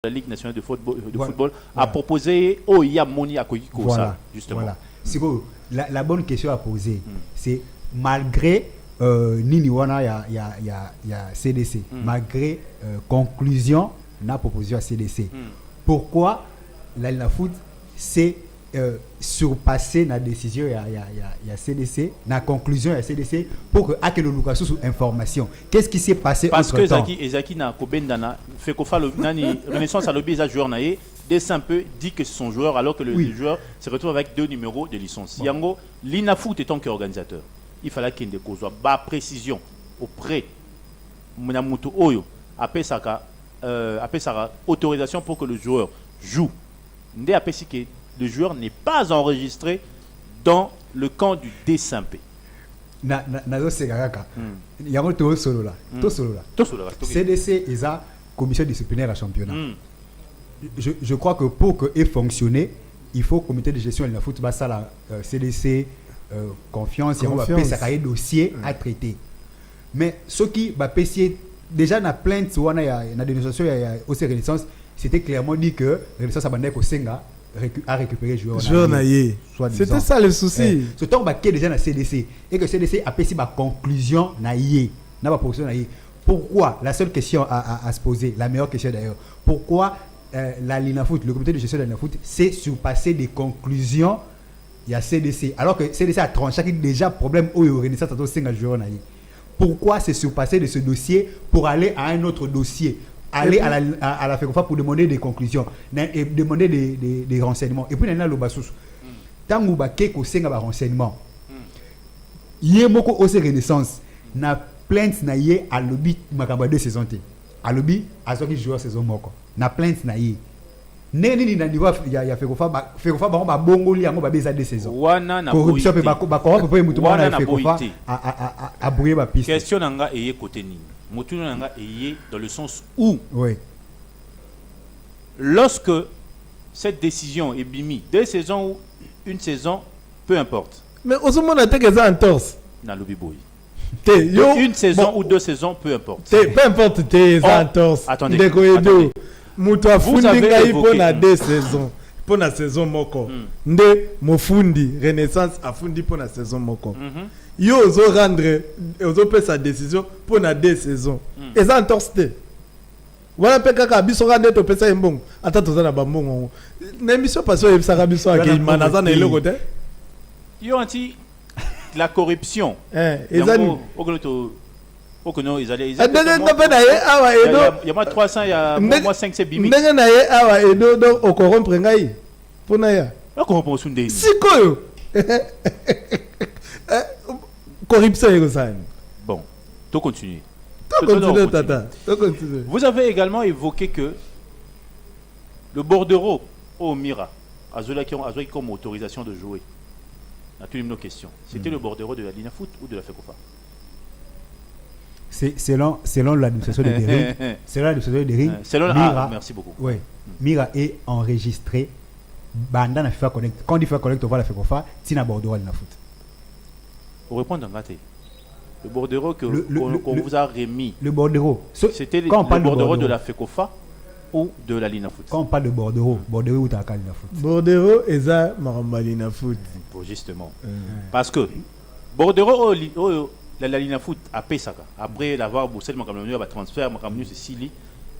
la Ligue nationale de football a proposé au Yamoni à Koyiko, ça, justement. Voilà. C'est bon. La bonne question à poser, c'est malgré Niniwana, il y a CDC, malgré conclusion, on a proposé à CDC. Pourquoi la foot s'est surpassé la décision il y a CDC, la conclusion il y a CDC pour que le Lukasu sous information. Qu'est-ce qui s'est passé parce entre temps? Parce que Ezaki na Kobendana fait qu'on fait Renaissance à l'objet joueur naïe descend un peu dit que c'est son joueur alors que le joueur se retrouve avec 2 numéros de licence. Yango l'Inafoot étant qu'organisateur, il fallait qu'il y ait des causes bas précision auprès Munamutu Oyo après ça autorisation pour que le joueur joue. Ndé après si que le joueur n'est pas enregistré dans le camp du D5P. CDC est la commission disciplinaire à championnat. Je crois que pour que fonctionner, il faut comité de gestion de la football, ça la CDC confiance, il y a un dossier à traiter. Mais ce qui va passer déjà dans plainte, dans la dénonciation au Renaissance, c'était clairement dit que Renaissance a récupéré le joueur. C'était ça le souci. Ce temps qui est déjà dans la CDC et que CDC a passé ma conclusion naïe, n'a pas position naïe. Pourquoi? La seule question à se poser, la meilleure question d'ailleurs, pourquoi la Linafoot, le comité de gestion de la Linafoot, s'est surpassé des conclusions il y a CDC alors que CDC a tranché qu'il y a déjà problème au Renaissance à 5 joueurs naïe. Pourquoi s'est surpassé de ce dossier pour aller à un autre dossier? Aller à la FECOFA pour demander des conclusions et demander des renseignements. Et puis, il y a le Bassous. Tant que vous avez des renseignements, il y a beaucoup de Renaissance. Il y a plainte à l'objet de 2 saisons. À l'objet, à ce qui joue la saison. Il y a plainte il y a FECOFA, FECOFA, bongo li yango babeza 2 saisons. Corruption pe bakora pe mutu na FECOFA a brouiller ba piste. Question nanga eye côté ni. Mutu nanga eye dans le sens où lorsque cette décision est bimi 2 saisons ou 1 saison, peu importe. Mais au moment où on a en torse na lobi boy. 1 saison ou 2 saisons, peu importe. Peu importe tes en torse. Attendez. Mutu afundi ngai pona 2 saisons. Pona saison moko. Nde mofundi Renaissance afundi pona saison moko. Yo ozo rendre ozo pe sa décision pona 2 saisons. Et ça entorse. Voilà pe kaka biso rande to pesa mbongo. Ata tozana ba mbongo. Na émission parce que ça biso ak manaza na eloko te. Yo anti la corruption. Ezani ogoto okono izale izale. Il y a 300 il y a moi 5 c'est bimi. Ndenge na ye awa edo donc o corrompre ngai. Pona ya. O corrompre sunde. Sikoyo. Corruption et ça. Bon, tout continue. Tata. Vous avez également évoqué que le bordereau au Mira, Azola qui ont comme autorisation de jouer. On a toutes nos questions. C'était le bordereau de la Linafoot ou de la FECOFA? C'est selon l'administration de Dering. Merci beaucoup. Oui. Mira est enregistré. Bandana la FIFA Connect. Quand il fait Connect, on va la FECOFA. Tina bordereau à Linafoot. Pour répondre en gâté. Le bordereau qu'on vous a remis. Le bordereau. C'était le bordereau de la FECOFA ou de la Linafoot? Quand on parle de bordereau où tu as la Linafoot? Bordereau et ça, Maramba Linafoot. Justement. Parce que bordereau, la Linafoot a payé ça. Après l'avoir bossé, ma caméra va transfert, ma caméra c'est Sili.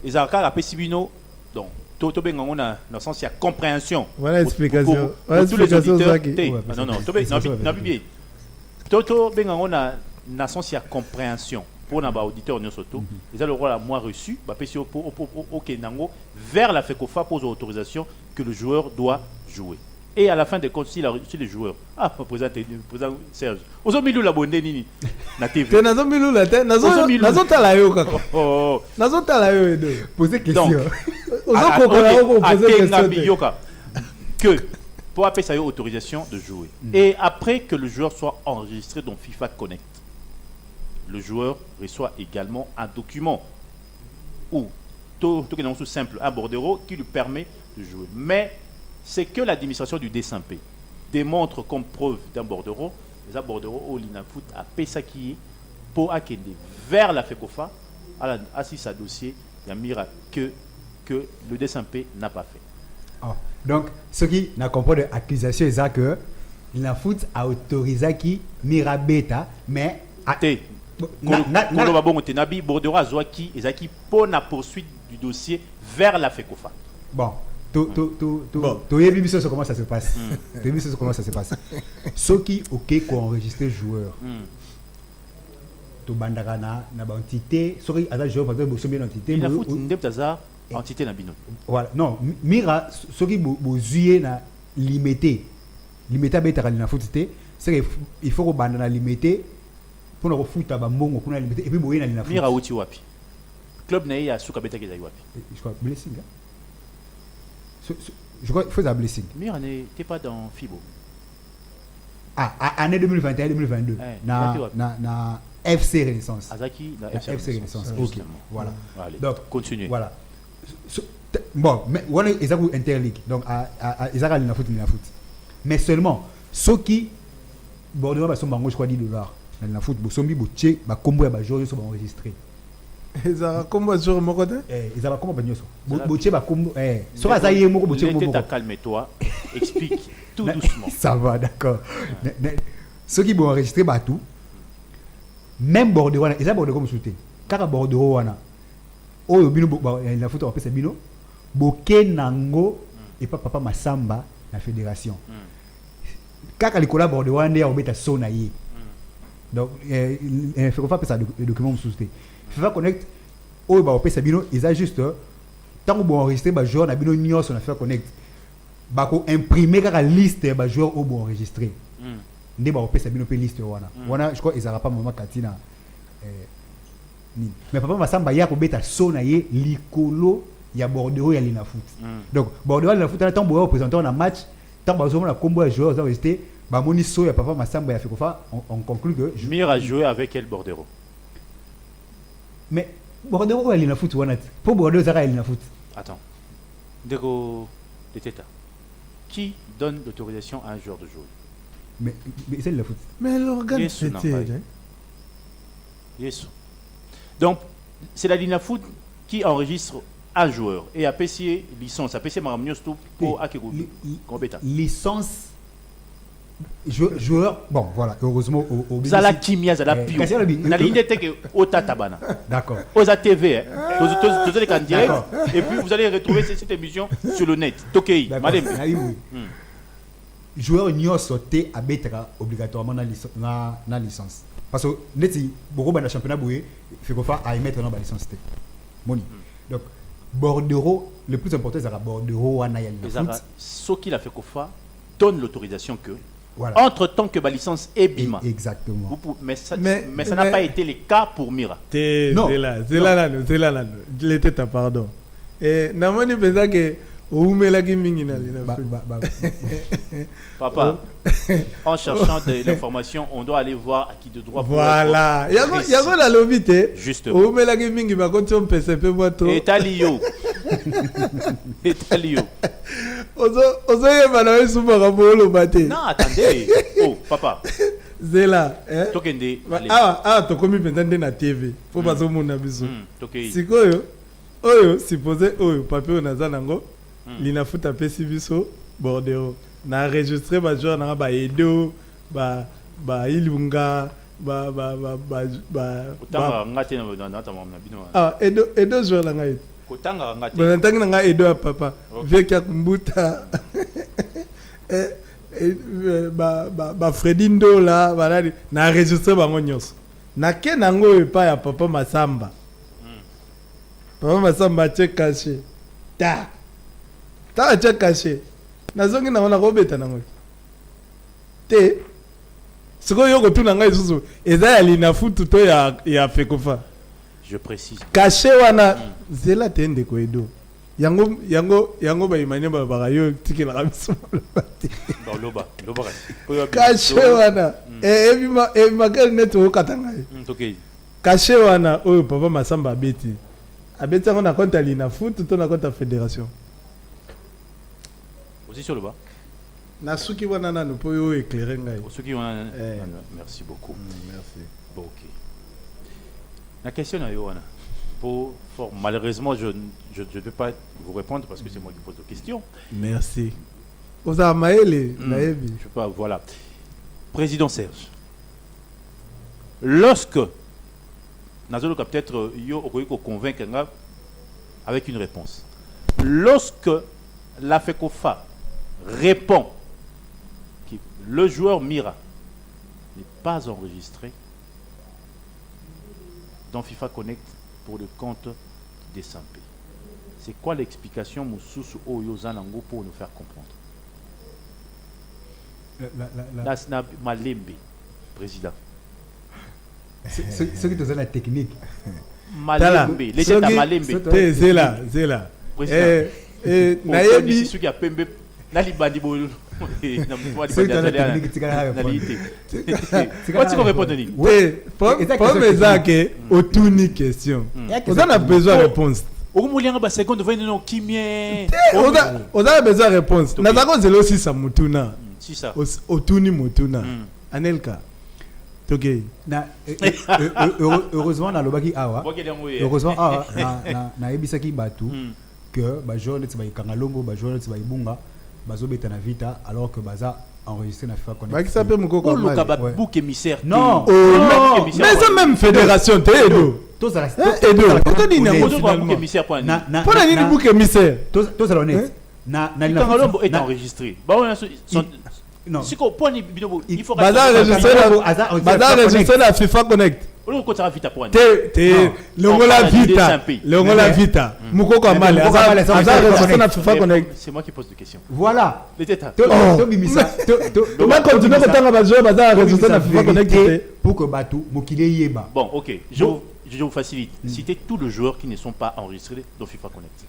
Et ça a payé Sibino. Donc, tout on a dans le sens il y a compréhension. Voilà l'explication. Tous les auditeurs. Non, non, bien. Toto on a na sens il y a compréhension pour nos auditeurs nous surtout. Ils ont le rôle à moi reçu, pour vers la FECOFA pour l'autorisation que le joueur doit jouer. Et à la fin des comptes, s'il a reçu les joueurs, président Serge, aux hommes milou la bonne nini na TV. Nazo milou la tête, nazo talayo kaka. Nazo talayo edo. Poser question. Que pour appeler ça autorisation de jouer. Et après que le joueur soit enregistré dans FIFA Connect, le joueur reçoit également un document ou tout simple, un bordereau qui lui permet de jouer. Mais c'est que l'administration du D5P démontre comme preuve d'un bordereau, les bordereaux au Linafoot a payé ça qui est pour acquérir vers la FECOFA à sa dossier, il y a miracle que que le DSMP n'a pas fait. Ah, donc, ce qui n'a compris de l'accusation, c'est que la foot a autorisé qui Mirabeta, mais. Te, Koloba Bongo Tenabi, Bordeaux Azouaki, Ezaki, pour la poursuite du dossier vers la FECOFA. Bon, tu as vu comment ça se passe. Tu as vu comment ça se passe. Ceux qui, ok, qu'on enregistre joueurs. Tu bandagana, na entité, sorry, à la joueur, parce que vous avez une entité. Il a foutu une entité na bino. Voilà, non, Mira, ceux qui vous na limité. Limité à bêta na foutité, c'est qu'il faut que bandana limité pour nous foutre à bambongo pour nous limiter et puis vous na foutité. Mira uti wapi. Club na ya suka beta keza wapi. Je crois blessing. Je crois qu'il faut un blessing. Mira n'était pas dans FIBO. Ah, année 2021-2022. Na FC Renaissance. Azaki, la FC Renaissance. Ok. Voilà. Allez, donc, continuez. Voilà. Bon, mais on est exactement interligue. Donc, ils ont la foot, la foot. Mais seulement, ceux qui, Bordeaux, je crois, $10. Dans la foot, ils sont mis, bah, combo et joueurs sont enregistrés. Ils ont combo joueur mon côté. Ils ont combo bagnoso. Boché ba combo. Soit ça y est, moko boché combo. Calme-toi. Explique tout doucement. Ça va, d'accord. Ceux qui vont enregistrer bah tout. Même Bordeaux, ils ont Bordeaux comme soutien. Car Bordeaux, oh bino la foot on peut c'est bino. Boké nango et papa Massamba la fédération. Car les collabs Bordeaux on est au bêta sonaï. Donc il faut faire ça le document soutien. Il faut connecter oh bah on peut c'est bino ils ont juste tant que bon enregistrer bah joueur na bino nyos on a fait connect. Bah ko imprimer car la liste bah joueur au bon enregistrer. Ndé ba opesa bino pe liste wana je crois ils n'aura pas moment katina mais papa Massamba ya ko beta sona ye likolo ya Bordeaux ya lina foot donc Bordeaux lina foot tant bo représentant na match tant ba zo na combo ya joueurs ont resté ba moni so ya papa Massamba ya FECOFA on conclut que Mir a joué avec quel Bordeaux mais Bordeaux ya lina foot wana pour Bordeaux ça ya lina foot attends Dego de Teta qui donne l'autorisation à un joueur de jouer mais c'est la foot. Mais l'organe c'était. Yes. Donc, c'est la Lina Foot qui enregistre un joueur et a PC licence, a PC Maramniostou pour Akego. Licence. Joueur. Bon, voilà, heureusement au Zala Kimia, Zala Pio. Na ligne teke Ota Tabana. D'accord. Oza TV, tous les candidats. Et puis vous allez retrouver cette émission sur le net. Tokei, madame. Joueur n'y a sauté à Betra obligatoirement na licence. Parce que neti beaucoup dans le championnat boué FECOFA a émettre dans la licence Moni. Donc Bordeaux le plus important c'est Bordeaux wana ya licence. Ce qui la FECOFA donne l'autorisation que voilà. Entre temps que la licence est bima. Exactement. Mais ça n'a pas été le cas pour Mira. Non. C'est là. L'été pardon. Et namoni pensa que Papa, en cherchant de l'information, on doit aller voir à qui de droit. Voilà. Il y a la lobité. Justement. Etalio. Non, attendez. Oh, papa. Zela. Tokende. Tu commis pendant na TV. Faut pas mon abiso. Sikoyo. Oyo, supposé oyo, papier na zanango. Lina foot a pesi biso Bordeaux na enregistré ba joueur na ba Edo ba Ilunga Kotanga ngate na tamam na bino. Edo joueur la ngai. Kotanga ngate. Ba ntanga na Edo a papa. Veki akumbuta. Ba Fredindo la ba na enregistré ba ngonyos. Na kenango epa ya papa Massamba. Papa Massamba check caché. Ta ta cha caché nazongi na wana robeta na ngoi te siko yoko tuna ngai susu eza ya lina futu to ya FECOFA je précise caché wana zela tende ko edo yango ba imanye ba barayo tikela kamso loba caché wana e magal neto katanga okay caché wana oyo papa Massamba abeti on a compte à l'INA foot, tout on a compte à fédération. Aussi sur le bas. Nasuki wanana nous pouvons éclairer. Merci beaucoup. Merci. Bon, ok. La question est Yoana. propos forts. Malheureusement, je ne vais pas vous répondre parce que c'est moi qui pose la question. Merci. Vous avez maëlé, Je sais pas, voilà. Président Serge, lorsque Nazolo peut-être yo convaincre avec une réponse. Lorsque la FECOFA répond que le joueur Mira n'est pas enregistré dans FIFA Connect pour le compte des Sampé, c'est quoi l'explication Moussous Oyo Zanango pour nous faire comprendre? Nasna Malembe, président. Ce qui te donne la technique. Malembe, l'état à Malembe. Zela. Président. Nayebi. Ceux qui a pembe, nali bandi bolu. Ce qui te donne la technique, tu vas répondre. Quand tu peux répondre, Denis? Oui, pour mes actes, autour d'une question. Vous en avez besoin de réponse. Au moins, il y a seconde, vous avez kimie. Vous avez besoin de réponse. Nous avons zélo si ça moutuna. Si ça. Autour d'une moutuna. Anelka. Heureusement dans le baki awa. Heureusement awa na ebisaki batu que ba joueur net ba Kangalombo, ba joueur net ba Ibunga, bazo beta na vita alors que baza enregistré na FIFA Connect. Ba qui s'appelle Mukoko Mali. Le bouc émissaire. Non. Mais c'est même fédération te Edo. Tous à la Edo. Pourquoi dit n'a bouc émissaire point. Pour la ligne bouc émissaire. Tous à l'honnête. Na Kangalombo est enregistré. Bah on non. Si qu'on point il faut Bazar enregistré la FIFA Connect. On compte vite à point. Le vita. Mukoko Mali. FIFA Connect. C'est moi qui pose des questions. Voilà. L'état. To bimisa. To ma continue ko tanga ba joueur bazar enregistré la FIFA Connect pour que batu mokile yeba. Bon, OK. Je vous facilite. Citez tous les joueurs qui ne sont pas enregistrés dans FIFA Connect.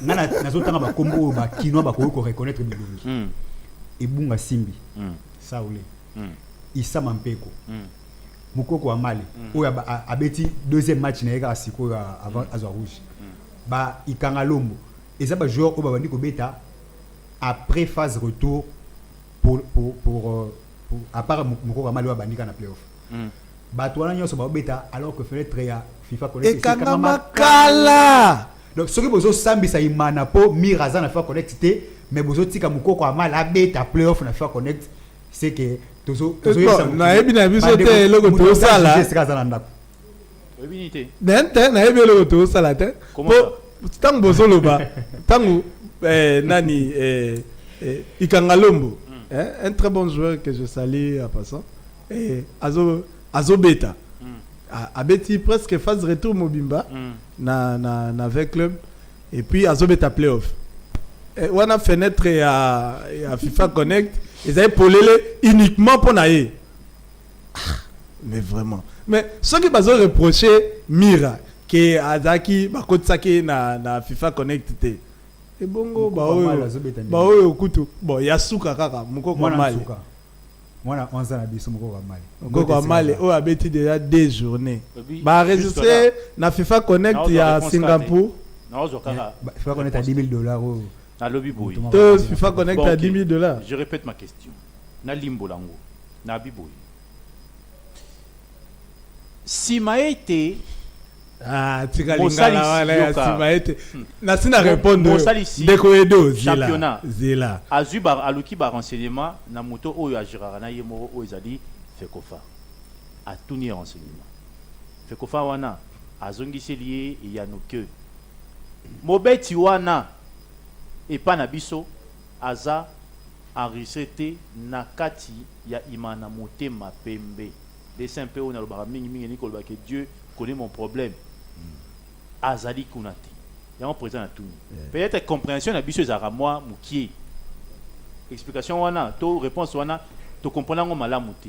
Na zotanga ba kombo ba kino ba ko reconnaître bilongi. Ibunga Simbi, Saoulé, Issa Mampeko, Mukoko Amale, oya abeti deuxième match na ega siko avant Azwa Rouge. Ba Ikangalombo, et ça ba joueur oba bandi ko beta après phase retour pour à part Mukoko Amale oba bandi kana playoff. Ba toana nyoso ba beta alors que fenêtre ya FIFA Connect c'est Kala. Donc ce que bozo sambi sa imana po Miraza na FIFA Connect mais bozo tika Mukoko Amale abeta playoff na FIFA Connect c'est que tozo na ebi na biso te logo to sala ebinité nente na ebi logo to sala te comment tango bozo loba tango nani Ikangalombo un très bon joueur que je salue à passant et azo beta abeti presque phase retour Mobimba na avec club et puis azo beta playoff. On a fenêtre à FIFA Connect, ils avaient polélé uniquement pour naïe. Mais vraiment. Mais ce qui m'a reproché, Mira, qui Azaki, Bakotsaki na FIFA Connect, et bongo, bon, Yasuka Kaka, Mukoko Mali. Moi, on s'en a dit, Mukoko Mali. Mukoko Mali, on a bêti déjà des journées. Bah, enregistré na FIFA Connect, il y a Singapour. FIFA Connect à $10,000. Na lobby boy. FIFA Connect à $10,000. Je répète ma question. Na limbo lango. Na biboy. Si Maete na sina répondre ndeko edo zela azuba aluki ba renseignement na moto oyo ajirara na yemo oyo ezali FECOFA atuni renseignement FECOFA wana azongiseli ya noke mobeti wana epa na biso aza enregistré na kati ya imana motema pembe dessin pe on a le mingi ni ko que Dieu connaît mon problème azali kunati ya on présent na tout peut-être compréhension na biso ezara moi mukie explication wana to réponse wana to comprendre malamu te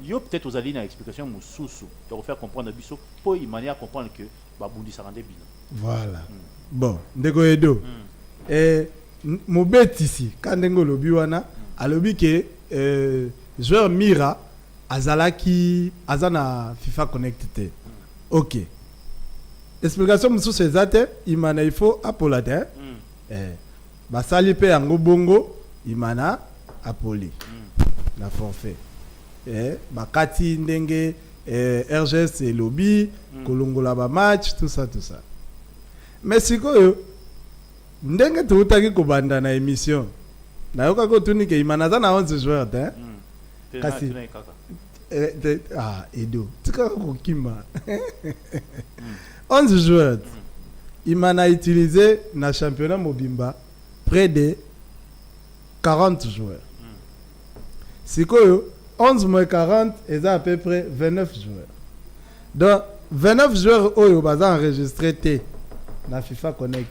yo peut-être ozali na explication mususu to faire comprendre biso pour y manière comprendre que babundi sa rende bino voilà bon ndeko edo mobeti ici quand ndengo lobi wana alobi ke joueur Mira azalaki azana FIFA connecté. OK. Explication mususu ezate imana il faut apolate basali pe yango bongo imana apoli na forfait bakati ndenge RGS et lobby kolongola ba match tout ça mais sikoyo ndenge tuutaki kobanda na émission nayoka ko tunike imanaza na 11 joueurs hein kasi Edo tika kokima 11 joueurs Imana utilisé na championnat mobimba près de 40 joueurs sikoyo 11 moins 40 et à peu près 29 joueurs donc 29 joueurs oyo baza enregistré te na FIFA Connect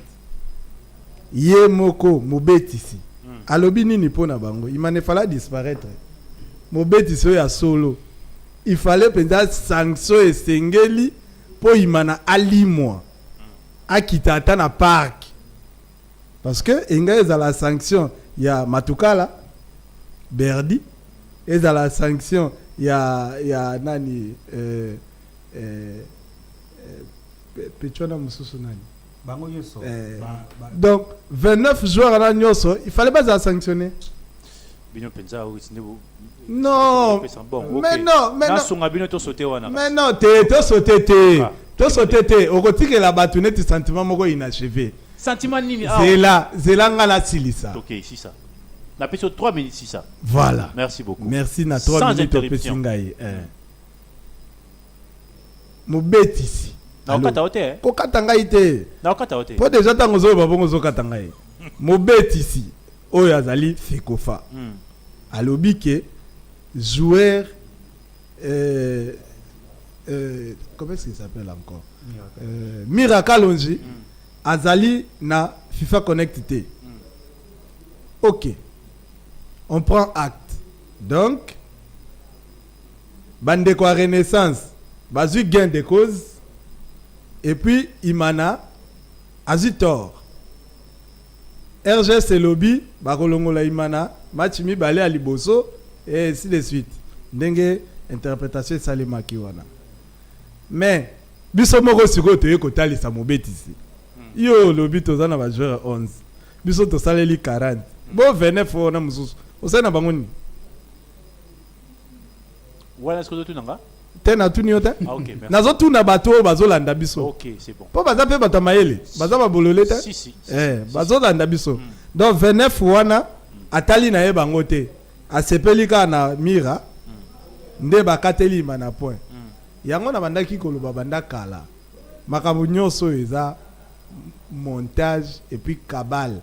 ye moko mobetisi alobi nini pona bango il fallait disparaître mobetisi oyo ya solo il fallait penza sanction esengeli po imana alimwa akita ata na parc parce que inga ezala sanction ya Matukala Berdi ezala sanction ya nani Pechona mususu nani bango yoso donc 29 joueurs à la nyoso il fallait pas sanctionner non mais non t'es sauté au côté que la batounette sentiment moko inachevé sentiment nini zela ngala silisa OK si ça na peso 3 minutes si ça voilà merci beaucoup merci na 3 minutes pesingai mobetisi na okata ote ko katanga ite na okata ote po déjà tango zo babongo zo katanga ye mobetisi oyo azali Fekofa alobi ke joueur comment est-ce qu'il s'appelle encore Miracle Onji azali na FIFA Connect T OK on prend acte donc bande quoi Renaissance bazu gain de cause et puis Imana azitor RGS et lobby bakolongola Imana match mi balé à liboso et ainsi de suite ndenge interprétation salima kiwana mais biso moko siko toye kotalisa mobetisi yo lobby tozana ba joueur 11 biso to saleli 40 bo 29 na mususu osana bangoni voilà ce que tu n'as tena tuni yote OK merci nazo tuna bato bazolanda biso OK c'est bon po baza pe batamayele baza babolole te si bazolanda biso donc 29 wana atali na ye bango te asepelika na mira nde bakateli mana point yango na bandaki koloba banda kala makambo nyonso eza montage et puis cabale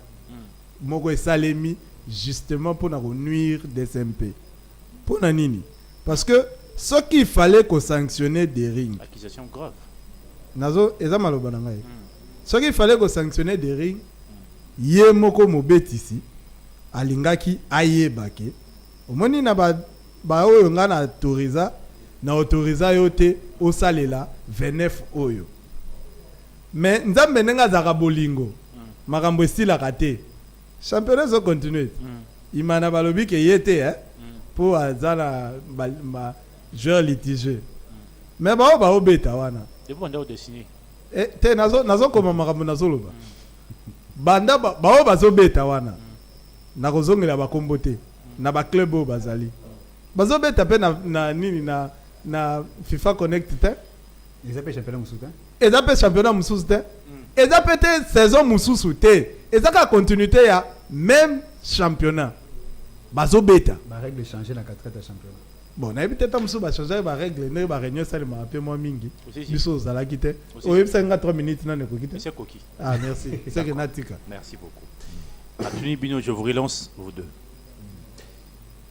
moko esalemi justement pour na nuire des MP pour na nini parce que ce qu'il fallait qu'on sanctionner des rings accusation grave nazo eza maloba na ngai ce qu'il fallait qu'on sanctionner des rings ye moko mobetisi alingaki ayebake omoni na ba oyo nga na autoriza yote osalela 29 oyo mais nzambe nenga zaka bolingo makambo estila kate championnat zo continuer imana balobi ke yete pour azala ma joueur litigé mais ba obeta wana depuis on a dessiné te nazo koma makambo nazoloba banda ba bazobeta wana na kozongela bakombo te na ba club o bazali bazobeta pe na nini na FIFA Connect te ils appellent championnat mususu ils appellent championnat mususu te ils appellent saison mususu te ils appellent continuité ya même championnat bazobeta ba règle changer na 4 championnat bon na peut-être mususu ba changer ba règle ne ba réunion ça ma peu moins mingi biso zala kite o yebisa nga 3 minutes na ne ko kite c'est coquille merci c'est que natika merci beaucoup Anthony Bino je vous relance vous deux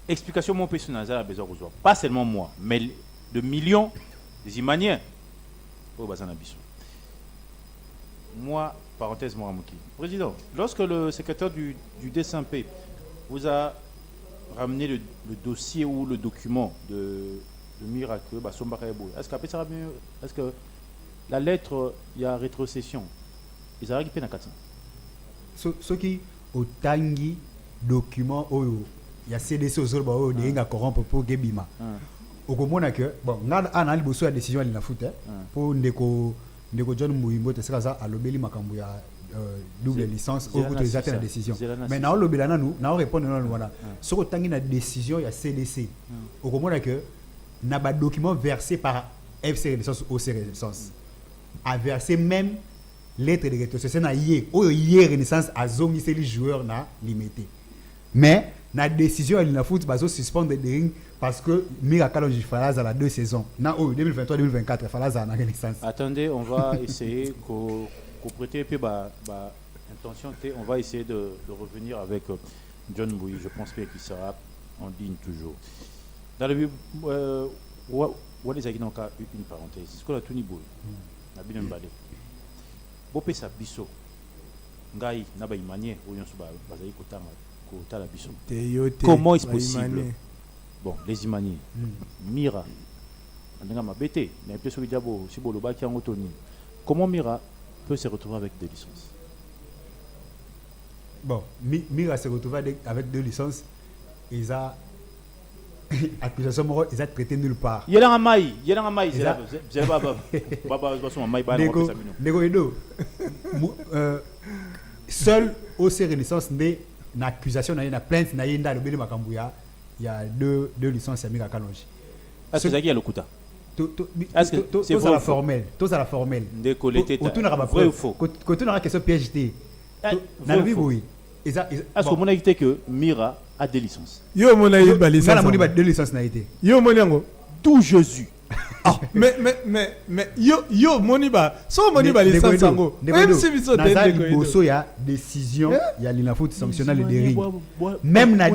explication mon personnage a besoin de pas seulement moi mais de millions des Imaniens au Bazanabiso. Moi, parenthèse Moramouki. Président, lorsque le secrétaire du D5P vous a ramené le dossier ou le document de Miracle, est-ce que la lettre, il y a rétrocession? Ils ont récupéré ce qui au tangi document il y a CDC aux autres qui ont corrompre pour Gebima. Au commun que bon, on a la décision à la foot pour Ndeko John Mouimbo, c'est ça à l'obéli makambu ya double licence au autorisation la décision. Mais na l'obélana nous, na répondre non voilà. Ce que tangi la décision il y a CDC. Au commun que n'a pas document versé par FC Renaissance OC Renaissance a versé même lettre de rétrocession na yé Renaissance a zongi les joueurs na limité mais la décision à l'Inafoot va suspendre des ring parce que Mira Kalonji Falaza la 2 saisons na 2023-2024 Falaza na Renaissance. Attendez, on va essayer qu'on prêter puis intention on va essayer de revenir avec John Bouy, je pense bien qu'il sera en ligne toujours. Dans le what is une parenthèse. Ce qu'on a tout niveau. Na bien mbale. Bopé sa biso. Ngai na ba imanie oyon so ba bazali kotanga kotala biso. Comment est-ce possible? Bon, les imaniers. Mira. Andanga mabete, na peso bidabo si bolo ba ki en otoni. Comment Mira peut se retrouver avec des licences? Bon, Mira se retrouve avec 2 licences. Ils ont accusation, ils ont traité nulle part. Il y a un maï, c'est seul au Renaissance n'est une accusation, une plainte, il y a 2 licences à Mira Kalonji. Est-ce que c'est le Kouta? Est-ce que c'est la formelle? Tout ça la formelle. Vrai ou faux? Quand on a une question PHT, oui. Est-ce que mon avis que Mira a des licences? Yo mon avis ba licence. Mon avis 2 licences n'a été. Yo mon yango. Tout Jésus. Mais yo moni ba so moni ba licence sango. Même si biso de boso ya décision ya l'Inafoot sanctionnant le dérive. Même la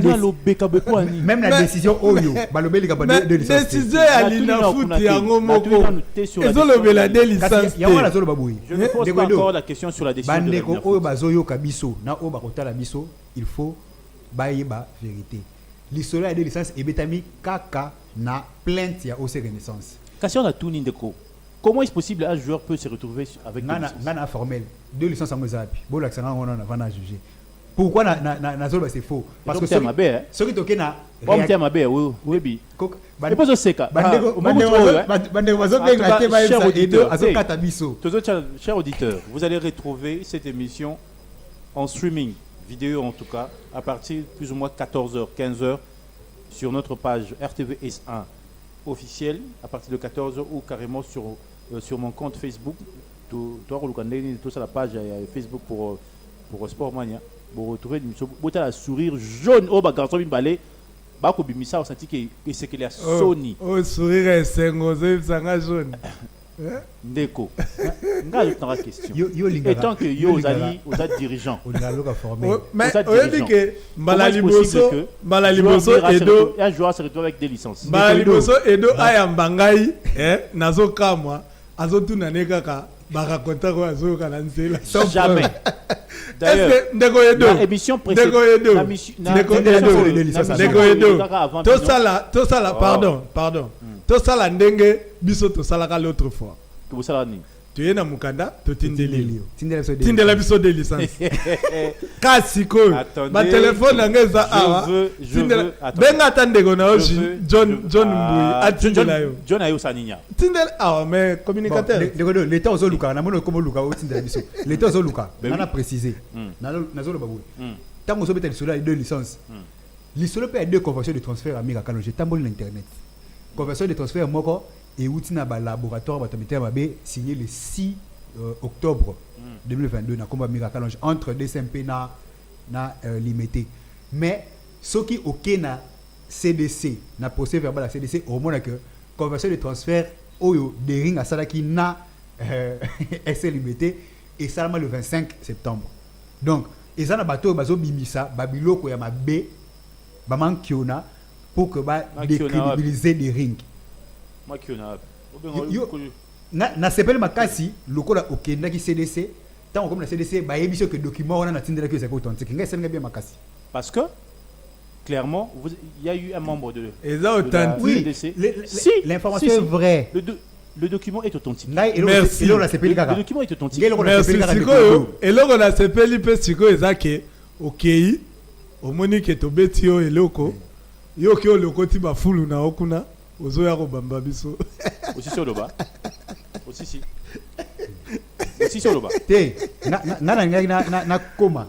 décision oyo balobeli ka ba 2 licences. Décision ya l'Inafoot yango moko. Ezo lobela 2 licences. Yango la zolo baboui. Je ne pose pas encore la question sur la décision de l'Inafoot. Bandeko oyo bazoyo ka biso na o ba kotala biso, il faut baïba vérité. L'histoire a des licences et betami kaka na plainte ya OC Renaissance. Question à tout Nindeko. Comment est-ce possible un joueur peut se retrouver avec des licences? Nana formel 2 licences en mozapi. Bon l'accent on a à juger. Pourquoi na zolo c'est faux? Parce que ce qui toke na bon terme mabe oui bi. Et pas au seka. Chers auditeurs, vous allez retrouver cette émission en streaming vidéo en tout cas, à partir plus ou moins 14h, 15h sur notre page RTV S1 officielle, à partir de 14h ou carrément sur mon compte Facebook. Tout ça la page Facebook pour Sport Mania. Vous retrouvez la sourire jaune au garçon balé. Bako bimisa senti que c'est qu'il y a Sony. Oh sourire est jaune. Ndeko. Nga je t'en question. Et tant que yo aux dirigeants. Mais on dit que Malaliboso Edo un joueur se retrouve avec des licences. Malaliboso Edo ayambangai nazo kamwa azotuna nekaka barakonta ko azoka na nzela. Jamais. D'ailleurs, l'émission précédente, tout ça là, pardon. Tout ça là ndenge biso to sala ka l'autre fois. Que vous savez ni. Tu es na mukanda to tindeli. Tindela biso de licence. Kasiko. Ba téléphone ngeza awa. Benga tandego na oji John Mbui atindela yo. John ayo saninya. Tindela awa mais communicateur. L'état ozo luka na mono komo luka o tindela biso. L'état ozo luka. On a précisé. Na zo lo babu. Tango so beta lisolo 2 licences. Lisolo peut 2 conventions de transfert à Mira Kalonji tamboli na internet. Conversion de transfert moko et outina ba laboratoire batomité mabe signé le 6 octobre 2022 na combat Mira Kalonji entre DSMP na limité. Mais ce qui OK na CDC na procès verbal à CDC au moins que conversion de transfert oyo de ring à salaki na SC limité et seulement le 25 septembre. Donc ezana bato bazo bimisa babiloko ya mabe ba mankiona pour que ba décrédibiliser des rings. Na sepel makasi lokola okenda ki CDC tant comme la CDC ba yebiso que document on a tindela que c'est authentique ngai senga bien makasi parce que clairement il y a eu un membre de CDC. Si l'information est vraie. Le document est authentique. Merci. Le document est authentique. Merci. Et là on a sepeli pe siko ezake okei omonike to betio eloko yo ki oloko ti ba fulu na okuna ozo ya ko bamba biso aussi sur le bas aussi sur le bas te na koma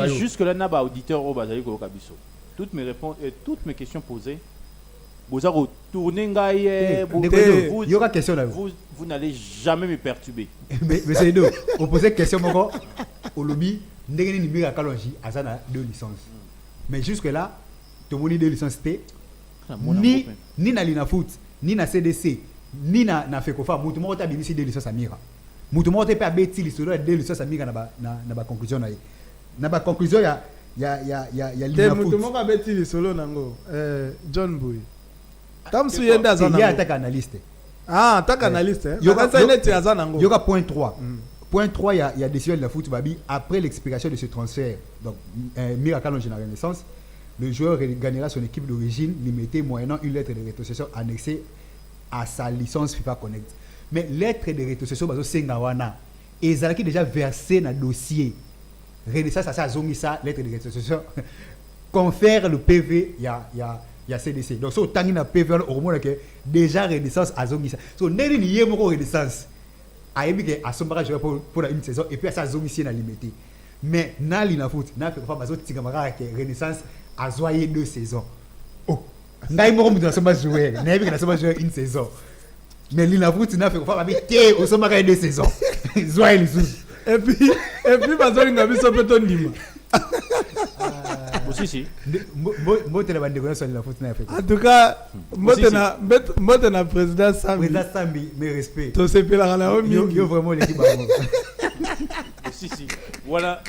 jusque là na ba auditeur au bazali ko kabiso toutes mes réponses et toutes mes questions posées Vous avez retourné Ngaye, Il y aura question là. vous n'allez jamais me perturber. Mais c'est Edo, on posait question encore au lobby, ndenge ni mira kalonji azana 2 licences. Mais jusque là, tout le monde 2 licences ni na Linafoot, ni na CDC, ni na Fekofa, mutu moko ta bimisi 2 licences amira. Mutu moko te pa beti lisolo 2 licences amira na ba conclusion na ye. Na ba conclusion ya Linafoot. Mutu moko beti lisolo nango John Boy. Tamsu yenda azana. Il y a attaque analyste. Ah, attaque analyste. Yoga point 3. Point 3, il y a décision de la foot Babi après l'expiration de ce transfert. Donc, Miracle en général Renaissance, le joueur gagnera son équipe d'origine limitée moyennant une lettre de rétrocession annexée à sa licence FIFA Connect. Mais lettre de rétrocession, c'est Ngawana. Et ils ont déjà versé dans le dossier. Renaissance, ça a zongi ça, lettre de rétrocession. Confère le PV, il y a CDC. Donc, si on a un PV, au moins, déjà Renaissance a zongi ça. So, n'est-ce pas une Renaissance? A émis à son barrage pour une saison et puis à sa zone ici dans limité. Mais dans l'Inafoot, dans le fait que Renaissance a joué 2 saisons. Oh, n'a pas dans son match joué, n'a pas dans son match joué une saison. Mais l'Inafoot n'a fait que au sommet 2 saisons. Joué les sous. Et puis parce qu'il a mis son péton d'ima. Aussi si. Moi te la bande de sur l'Inafoot n'a fait. En tout cas, moi te na président Sambi. Président Sambi, mes respects. To se pela la homme. Yo vraiment l'équipe Si. Voilà.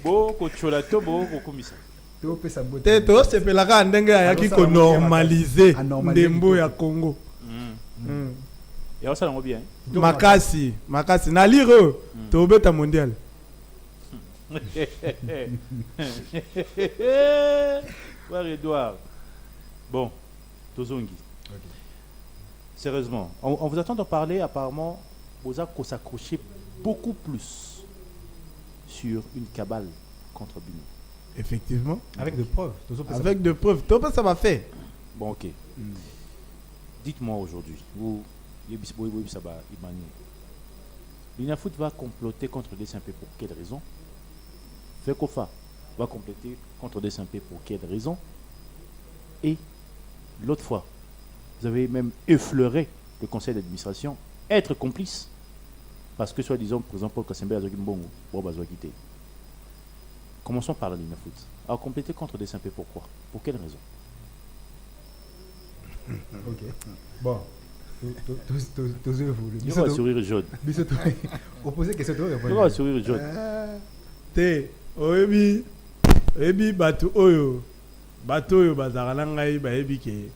Boko cholato boko komisa. To pesa bote. To se pela ka ndenge ya ki ko normaliser ndembo ya Congo. Et ça va bien. Makasi na lire to beta mondial. Voir Edouard. Bon, Tozongi. Okay. Sérieusement, on vous attend de parler. Apparemment, vous avez s'accrocher beaucoup plus sur une cabale contre Bini. Effectivement. Avec de preuves. Avec de preuves. Tout ça va faire. Bon, ok. Dites-moi aujourd'hui, vous, Linafoot va comploter contre DSMP pour quelle raison? Fekofa va compléter contre DSMP pour quelle raison? Et l'autre fois, vous avez même effleuré le conseil d'administration, être complice, parce que soi-disant, par exemple, Paul Kassembe a Mbongo, quitter. Commençons par la Linafoot. Alors, compléter contre DSMP, pourquoi? Pour quelle raison? Ok. Bon. Il va sourire jaune. Opposé question de répondre. Il va sourire jaune. Te, oebi batu oyo bazara ngai ba ebi ke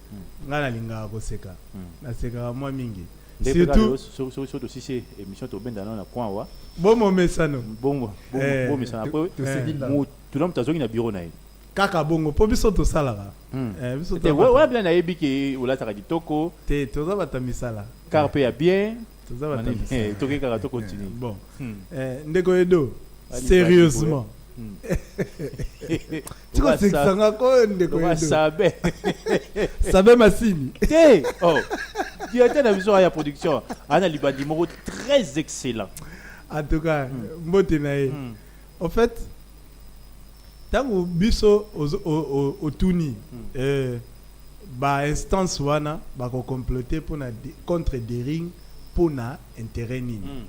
ngana linga ko seka. Na seka moi mingi. Surtout sur aussi c'est émission to benda na point wa. Bon mesano. Bon mesano. Après tout l'homme tazoki na bureau na ye. Kaka bongo po biso to salaka. Biso to. Ouais bien na ebi ke ola taka ditoko. Te toza batamisala. Carpe ya bien. Toza batamisala. Toke kaka to continue. Bon. Ndeko Edo. Sérieusement. Tu vois c'est ça ngako ndeko Edo. Sabe Massini. Te. Oh. Tu as la vision à la production. Ana Libadi Moro très excellent. En tout cas, mbotenae. En fait, tango biso au tuni ba instance wana ba ko comploter pour na contre Dering pour na intérêt nini.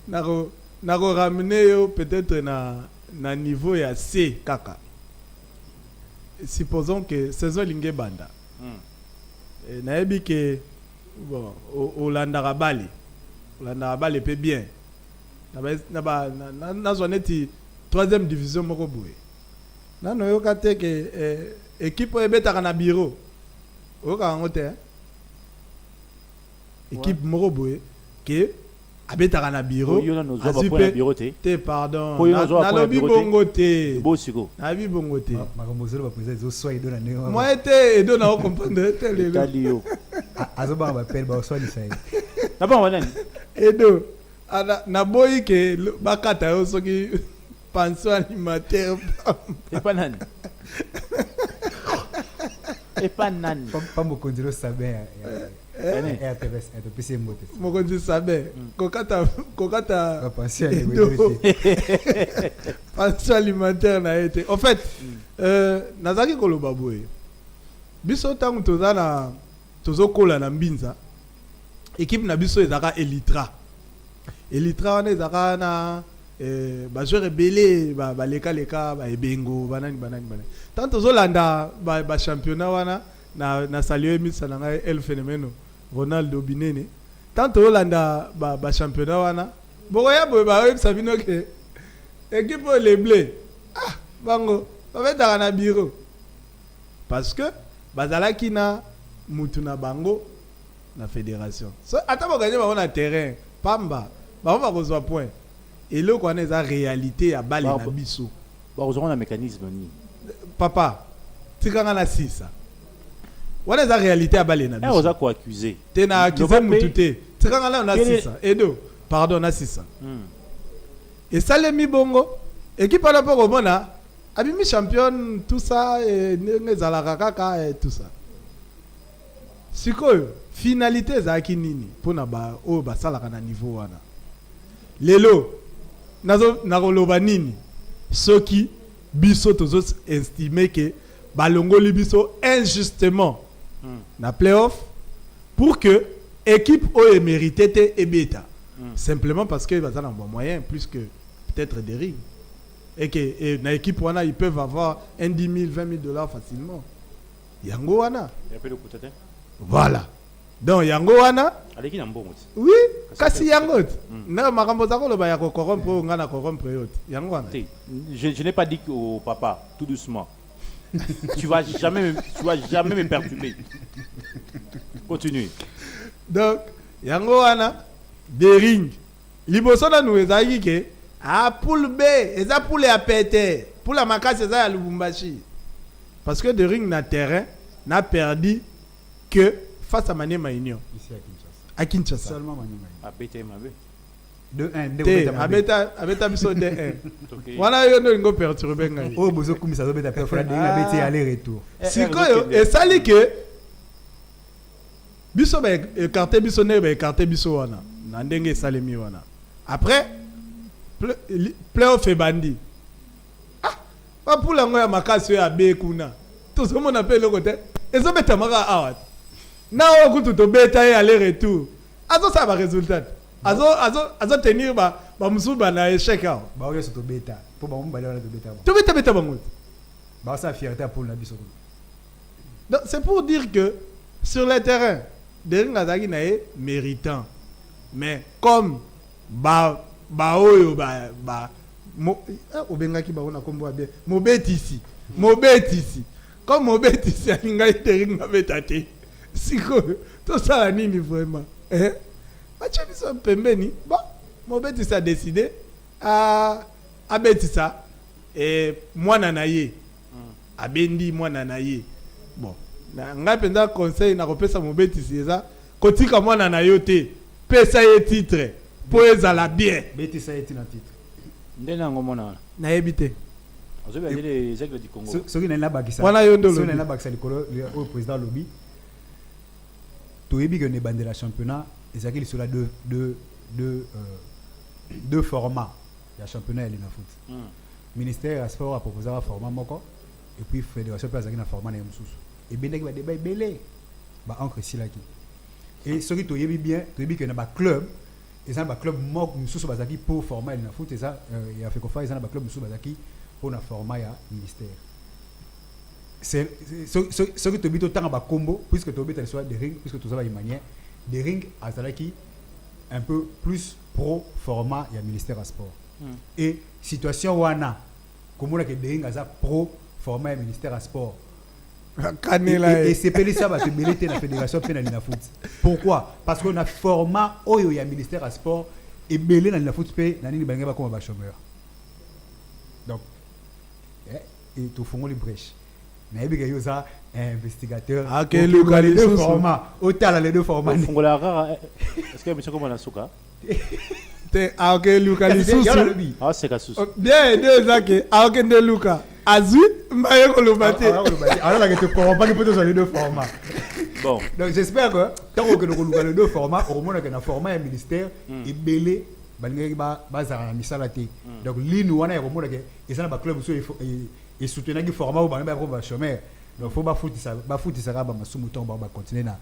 Nako ramener yo peut-être na niveau ya C kaka. Supposons que saison linge banda. Naebi que bon Olanda Bali peut bien. Na zoneti 3e division moko boye. Na no yoka te que équipe ebeta na bureau. Oka ngote. Équipe moko boye que abeta na bureau. Te pardon. Na lobi bongo te. Bosiko. Na bi bongo te. Makamozelo ba président zo soit Edo na néo. Moi te Edo na comprendre te le. Talio. Azoba ba pelle ba soit ni sai. Na ba wanani. Edo na boyi ke bakata yo soki pension alimentaire. Et pas nani. Et pas nani. Pas mo konzilo sabe. RTVS, RTPC mbote. Mo konzi sabe. Kokata pension alimentaire na été. En fait, nazaki koloba boye. biso tango toza na tozokola na mbinza équipe na biso ezaka Elitra wana ezaka na bajoueur ebele baleka baebengo banani tant tozolanda championnat wana na salio emisa na ngai El Phénomène Ronaldo Binene tant tozolanda championnat wana bokoya boye bayebisa bino ke équipe oyo les bleus bango babetaka na bureau parce que bazalaki na mutu na bango na fédération so ata boganye bango na terrain pamba bango bakozwa point eloko wana eza réalité ya bale na biso bakozwa na mécanisme ni papa tikanga na 6 wana eza réalité ya bale na biso oza ko accuser te na accuser mutu te tikanga na 6 edo pardon na 6 esalemi bongo équipe ala po komona abimi champion tout ça ndenge ezalaka kaka et tout ça sikoyo finalité ezalaki nini mpona oyo basalaka na niveau wana lelo nakoloba nini soki biso tozo estime ke balongoli biso injustement na playoff pour que équipe oyo mérité te ebeta simplement parce que baza na bon moyen plus que peut-être des rings et que na équipe wana ils peuvent avoir 10 000 20 000 dollars facilement yango wana voilà donc yango wana aleki na mbongo oui kasi yango na makambo za koloba ya corrompre nga na corrompre yote yango wana je n'ai pas dit au papa tout doucement tu vas jamais me perturber continue donc yango wana des rings liboso na nous ezaki ke poule B eza poule ya pete pour la makasi eza ya Lubumbashi parce que des rings na terrain n'a perdu que face à Maniema Union ici à Kinshasa seulement Maniema abete mabe 2-1 abeta biso 2-1 wana yo ndo ngo perturber ngai oh bozo kumisa zo beta pe fra de abeti aller retour sikoyo esali ke biso ba écarter biso ne ba écarter biso wana na ndenge esalemi wana après playoff ebandi bapula ngo ya makasi oyo abe kuna tozomona mpe eloko te ezobetamaka awa na oyo kutu tobeta ye aller retour azosala baresultat azotenir bamosusu bana échec awa baoyo tobeta mpo bango mobale wana tobeta bango te baosala fierté apole na biso donc c'est pour dire que sur le terrain dering azalaki na ye méritant mais comme baoyo obengaki bango na kombo ya bien mobetisi comme mobetisi alingaki dering abeta te sikoyo tosala nini vraiment batie biso pembeni bon mobetisi a décidé abetisa mwana na ye abendi mwana na ye bon ngai mpenza conseil na kopesa mobetisi eza kotika mwana na yo te pesa ye titre po ezala bien betisa ye tina titre nde nango mona nayebi te azobandi les aigles du Congo soki nali nabakisa wana yo ndolo soki nali nabakisa likolo oyo président lobi toyebi ke ne bandela championnat ezalaki lisolo ya deux formats ya championnat ya Linafoot ministère ya sport aproposaka format moko et puis fédération mpe azalaki na format na ye mosusu ebendaki badeba ebele baencre esilaki et soki toyebi bien toyebi ke na baclub eza na baclub moko mosusu bazalaki mpo format ya Linafoot eza ya fekofa eza na baclub mosusu bazalaki mpo na format ya ministère soki toyebi totanga bakombo puisque tobeta lisolo ya de ring puisque toza baimanière de ring azalaki un peu plus pro format ya ministère ya sport et situation wana komona ke de ring aza pro format ya ministère ya sport et sepeli ça bato ebele te na fédération mpe na Linafoot pourquoi parce que na format oyo ya ministère ya sport ebele na Linafoot mpe na nini balingi bakoma bachômeur donc tofungoli brèche nayebi ke yo oza investigateur les deux formats otala les deux formats fungola rara est-ce que monsieur comme na suka te luka lisusu seka susu bien deux zake nde luka azui mbaye koloba te alors que tu comprends que peut-être les deux formats bon donc j'espère que tant que nous luka les deux formats au moins que na format ya ministère ebele balingi bazala na misala te donc linu wana ya komona ke ezana ba club so et soutenir qui format au bango ba chômeur Donc faut ba foot ça ba masumu ton ba continuer na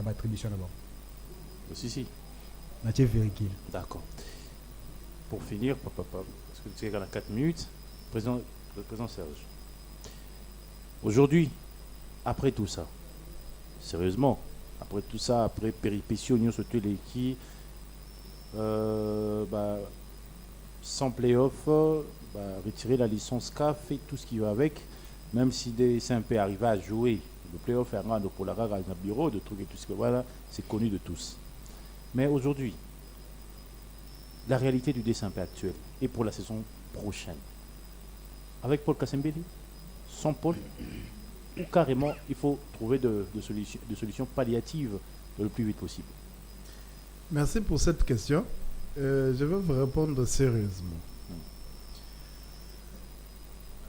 attribution d'abord. Si. Mathieu Véricil. D'accord. Pour finir, parce que tu sais qu'on a 4 minutes, le président Serge. Aujourd'hui, après tout ça, sérieusement, après tout ça, après péripéties, Union surtout les qui, sans playoff, retirer la licence CAF et tout ce qui va avec, même si des SMP arrivaient à jouer, le playoff pour la rare bureau, de trucs et tout ce que voilà, c'est connu de tous. Mais aujourd'hui, la réalité du SMP actuel et pour la saison prochaine, avec Paul Kassembeli, sans Paul, ou carrément il faut trouver de solutions palliatives le plus vite possible. Merci pour cette question. Je vais vous répondre sérieusement.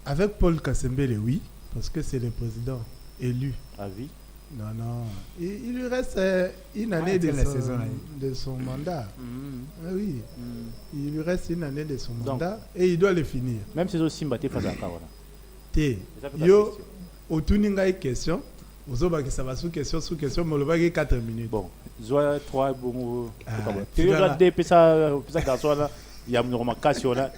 Avec Paul Kassembeli, oui, parce que c'est le président élu. À vie? Non. Il lui reste une année de son mandat. Ah oui. Il lui reste une année de son mandat et il doit le finir. Même si aussi mbatté face à Kawana. Yo, au tout n'y question. Vous avez sous question, mais le 4 minutes. Bon, Zoa 3 bon. Tu regardes des ça garçon là, il y a une remarcation là,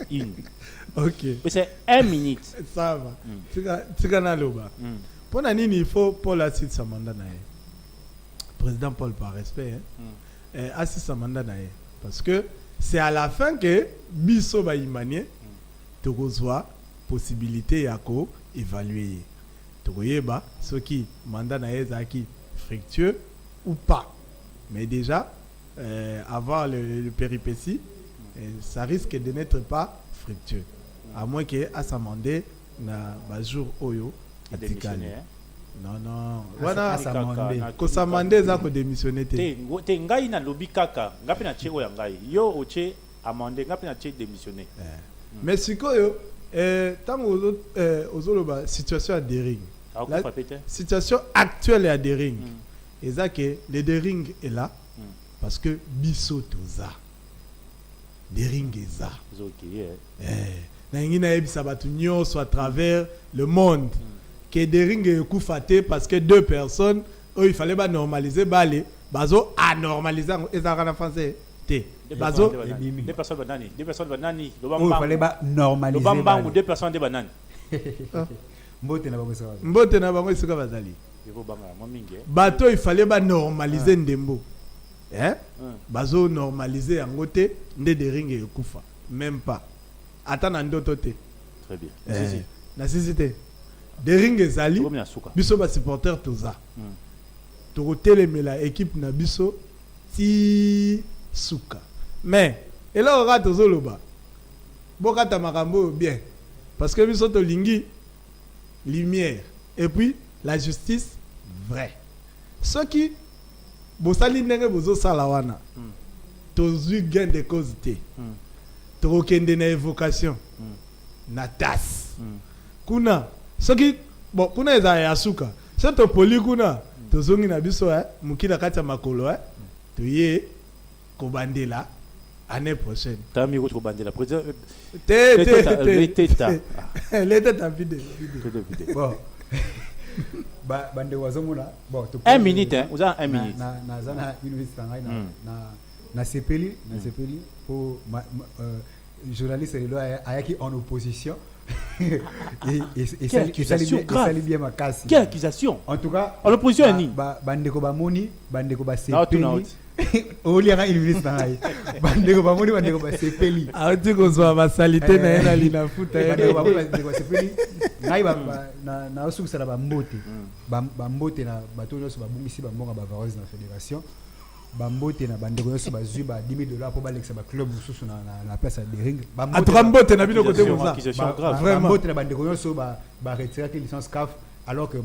OK. Mais c'est 1 minute. Ça va. Tu gagnes le bas. Pour Nanini, il faut Paul assiste sa mandat. Président Paul, par respect, assiste sa mandat. Parce que c'est à la fin que Bisso va y manier, tu reçois possibilité à évaluer. Tu vois, ce qui mandat qui fructueux ou pas. Mais déjà, avoir le péripétie, ça risque de n'être pas fructueux. À moins que à sa mandat, na jour oyo. Non. Voilà, ko samande za ko démissionner te ngai na lobi kaka ngapi na che oya ngai yo oche amande ngapi na che démissionner. Mais sikoyo tango ozoloba situation à Dering. La situation actuelle à Dering. Et ça que le Dering est là parce que biso toza. Dering est là. Na ngina ebisa batu nyonso à travers le monde. Que Dering est koufaté parce que 2 personnes, il fallait pas normaliser, bazo anormaliser, et ça en français. Bazo, 2 personnes banani, 2 personnes banani, il fallait pas normaliser. Le bambang ou 2 personnes de banane. Mbote na bango ça. Mbote na bango isuka bazali. Bato il fallait pas normaliser ndembo. Bazo normaliser en côté nde Dering est koufa, même pas. Attends ndoto te. Très bien. Na sisité. Dering ezali biso ba supporter toza to telemela équipe na biso ti suka mais et là on rate zoloba bokata makambo bien parce que biso to lingi lumière et puis la justice vrai ce qui bosali ndenge bozo sala wana to zui gain de cause te to kende na évocation na tas kuna soki bon kuna eza ya suka so to poli kuna to zongi na biso mukila kati ya makolo to ye ko bandela année prochaine tami ko bandela président l'état vide bon bande wazomuna bon 1 minute vous avez 1 minute na zana université ngai na sepeli pour journaliste de loi ayaki en opposition. Quelle accusation grave. Quelle accusation. En tout cas, en opposition à ni. Bandeko Bamoni, Bandeko Basepeli. Oliara Université. Bandeko Bamoni, Bandeko Basepeli. Ah, tu qu'on soit ma salité na lina futa. Bandeko Basepeli. Ngai na osu sala bambote. Bambote na bato nyonso babungisi bambonga bavareuse na fédération. Bambote na bandeko nyonso bazui ba $10,000 pour balekisa ba club mususu na place ya Dering. Bambote na bino côté comme ça. Vraiment. Bambote na bandeko nyonso ba retirer que licence CAF alors que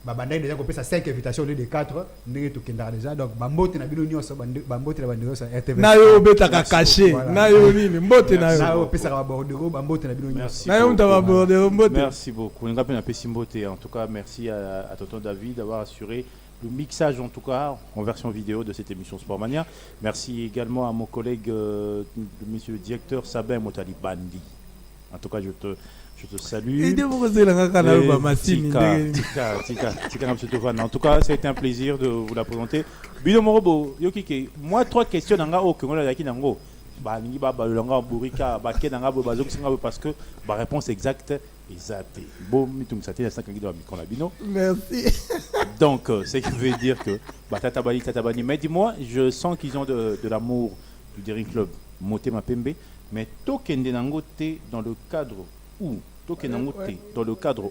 bandai déjà kopesa 5 invitations au lieu de 4 ndenge to kendara déjà donc bambote na bino nyonso bambote na bandeko sa RTV. Na yo betaka caché. Na yo nini mbote na yo. Na yo pesa ba bordereau bambote na bino nyonso. Na yo mtaba bordereau mbote. Merci beaucoup. Ngapi na pesi mbote. En tout cas, merci à tonton David d'avoir assuré le mixage en tout cas en version vidéo de cette émission Sportmania. Merci également à mon collègue, monsieur le directeur Sabin Motali Bandi. En tout cas, je te Je te salue. Et de vous recevoir la canal ba machine. En tout cas, ça a été un plaisir de vous la présenter. Bino Morobo, Yokike, moi 3 questions nanga au Congo la kinango. Ba ningi ba balanga burika ba kenanga bo bazok singa parce que ba réponse exacte exacte. Bon mitung ça t'est 5 ngi do micro la bino. Merci. Donc ce qui veut dire que ba tatabani mais dis-moi, je sens qu'ils ont de l'amour du Daring Club Motema Pembe, mais tokende nango te dans le cadre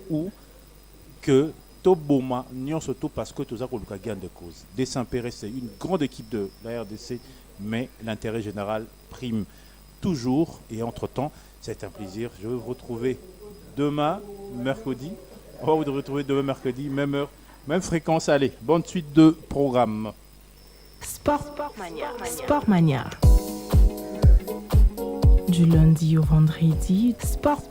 où que Toboma Nyon surtout parce que tous a gain de cause. Des Saint-Pérez, c'est une grande équipe de la RDC, mais l'intérêt général prime toujours. Et entre-temps, c'est un plaisir. Je vais vous retrouver demain, mercredi. On va vous retrouver demain, mercredi, même heure, même fréquence. Allez, bonne suite de programme. Sport Mania. Du lundi au vendredi, Sport